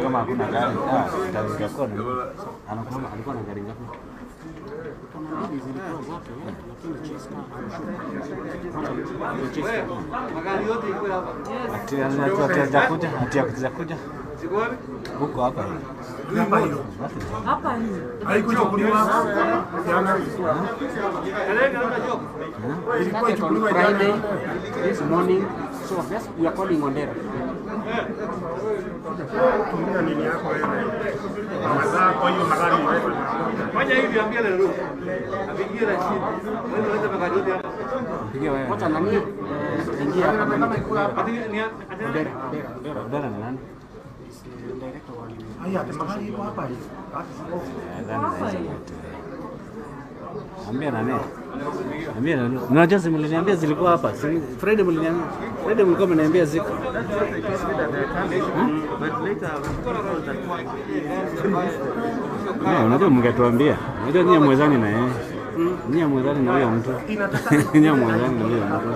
Kama hakuna gari, alikuwa na gari ngapi? Ati huko hapa haikuja kuliwa Friday this morning, so yes, we are calling on there. Nini yako wewe? Mazaa kwa hiyo magari wewe. Fanya hivi ambia na roho. Apigie na chini. Wewe unaweza magari yote hapa. Pigia wewe. Wacha nani? Ingia kama Ati ni Dara ni nani? director wa nini? Haya, magari iko hapa hivi. Ambia nani? Ambia nani? Unajua mliniambia zilikuwa hapa. Friday mliniambia. Friday mlikuwa mnaniambia ziko. Unajua mngetuambia. Unajua nyinyi mwezani na yeye. Nyinyi mwezani na huyo mtu. Nyinyi mwezani na huyo mtu.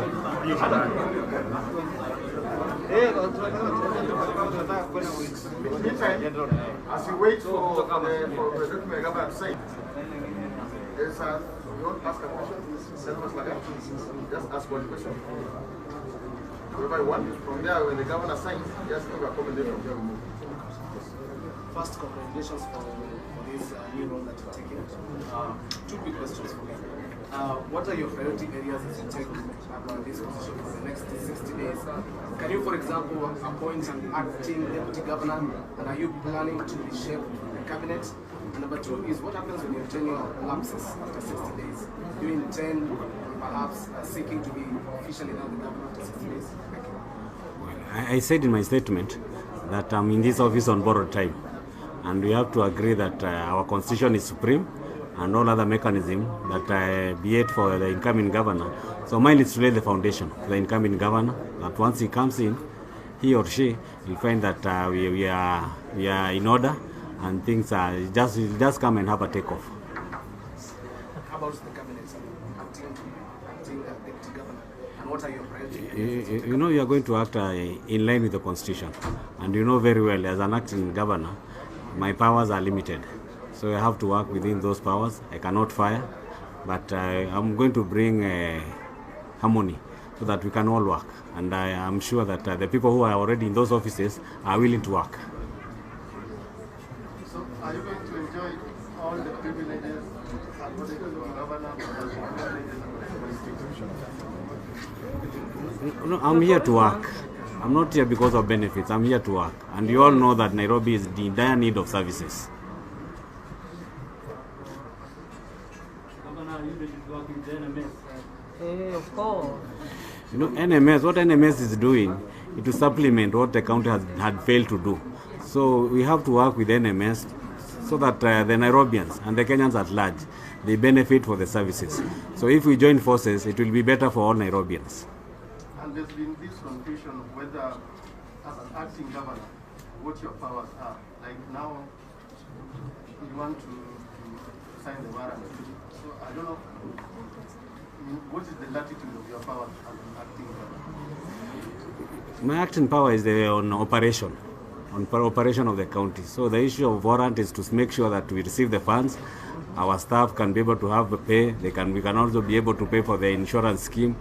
As you wait for the document government to sign, there's a, you want to ask a question, just ask one question. Whatever you want. From there, when the governor signs, just give a comment there from there. First, congratulations for this new role that you're taking. Two quick questions for me. What are your priority areas as you take about this position for the next 60 days? Can you, for example, appoint an acting deputy governor, and are you planning to reshape the cabinet? And number two is, what happens when your tenure lapses after 60 days? Do you intend, perhaps, seeking to be officially now the governor after 60 days? Thank you. I said in my statement that I'm in this office on borrowed time, and we have to agree that our constitution is supreme, and all other mechanism that be it for the incoming governor. So mine is to lay the foundation for the incoming governor, that once he comes in, he or she will find that we are in order, and things are just come and have a takeoff. How about the cabinet, acting deputy governor, and what are your priorities? You know, you are going to act in line with the constitution, and you know very well, as an acting governor, my powers are limited. So I have to work within those powers. I cannot fire, but I'm going to bring harmony so that we can all work. And I am sure that the people who are already in those offices are willing to work. So, are you going to enjoy all the privileges according to the governor? No, I'm here to work. I'm not here because of benefits. I'm here to work. And you all know that Nairobi is in dire need of services. Of course. You know, NMS, what NMS is doing, it will supplement what the county had failed to do. So we have to work with NMS so that the Nairobians and the Kenyans at large, they benefit for the services. So if we join forces, it will be better for all Nairobians. And there's been this confusion of whether, as an acting governor, what your powers are. Like now, you want to sign the warrant. So I don't know. What is the latitude of your power as an acting governor? My acting power is on operation of the county. So the issue of warrant is to make sure that we receive the funds. Our staff can be able to have the pay. We can also be able to pay for the insurance scheme.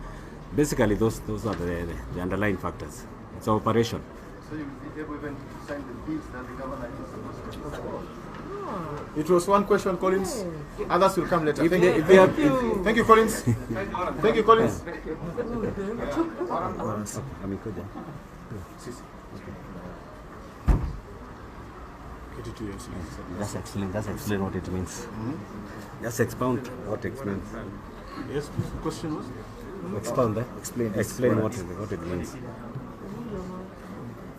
Basically, those are the underlying factors. It's operation. So you will be able even to sign the bills that the governor is supposed to do. It was one question, Collins. Others will come later. Thank you, Collins. Thank you, Collins. Just explain what it means. Just expound what it means. Yes, question was? Expound that. Explain what it means.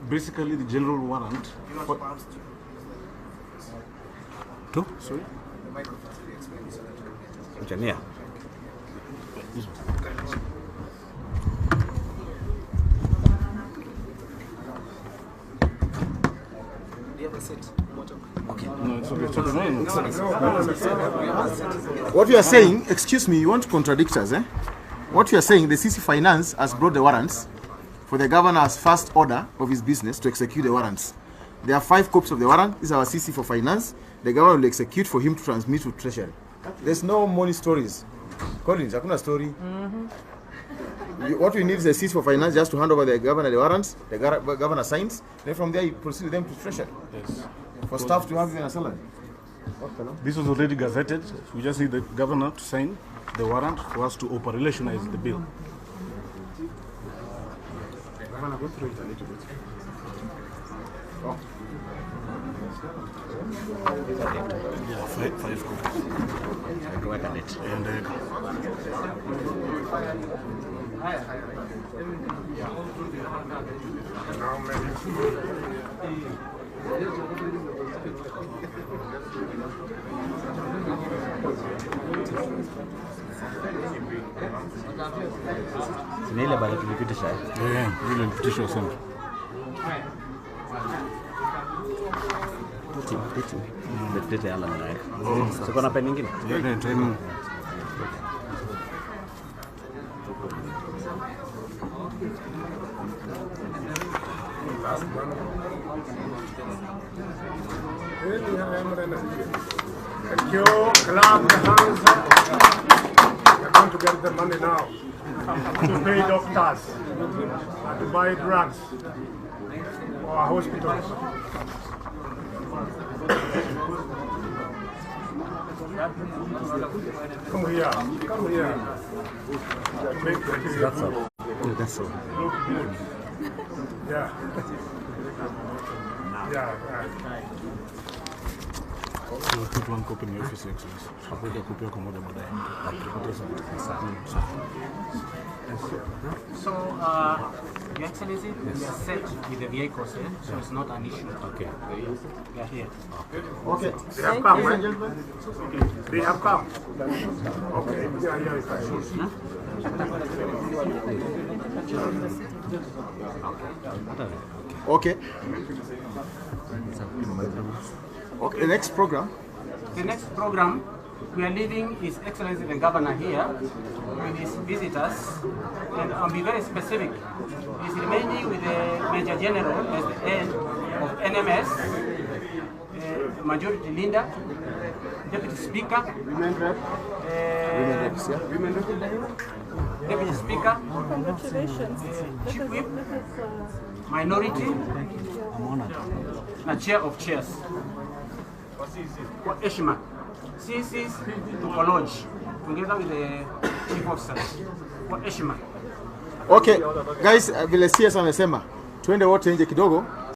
Basically, the general warrant. Two? Sorry? Engineer. Okay. No, it's okay. What you are saying, excuse me, you want to contradict us, eh? What you are saying, the CC Finance has brought the warrants for the governor's first order of his business to execute the warrants. There are 5 copies of the warrant. This is our CC for finance. The governor will execute for him to transmit to treasury. There's no money stories. Collins, hakuna story. What we need is a CC for finance just to hand over the governor the warrants. The governor signs. Then from there, you proceed with them to treasury. Yes. For staff to have even a salary. This was already gazetted. We just need the governor to sign the warrant for us to operationalize the bill. Governor, go through it a little bit. Oh. Yeah, 5 copies. And Ile bado tulipitisha. ile tulipitisha sana. Tete ala mnaye. Siko na pen nyingine. Thank you. Clap the hands. We're going to get the money now to pay doctors and to buy drugs for our hospitals. Come here. Come here. That's all. That's all. Look good. Yeah. Yeah. We'll put 1 copy in the office, Excellency. I'll put a copy of the So, Your Excellency, we are set with the vehicles here, so it's not an issue. Okay. We are here. Okay. They have come, right? They have come. Okay. Yeah, it's fine. Okay. Okay. The next program. The next program, we are leaving His Excellency the Governor here with his visitors, and I'll be very specific. He's remaining with the Major General as the head of NMS, Majority Leader, Deputy Speaker, Women reps, yeah. Deputy Speaker, Congratulations. Chief Whip, Minority, and Chair of Chairs. Kwa heshima, sisi tuko lodge together with the chief officers. Kwa heshima. Okay, guys, vile CS amesema, twende wote nje kidogo.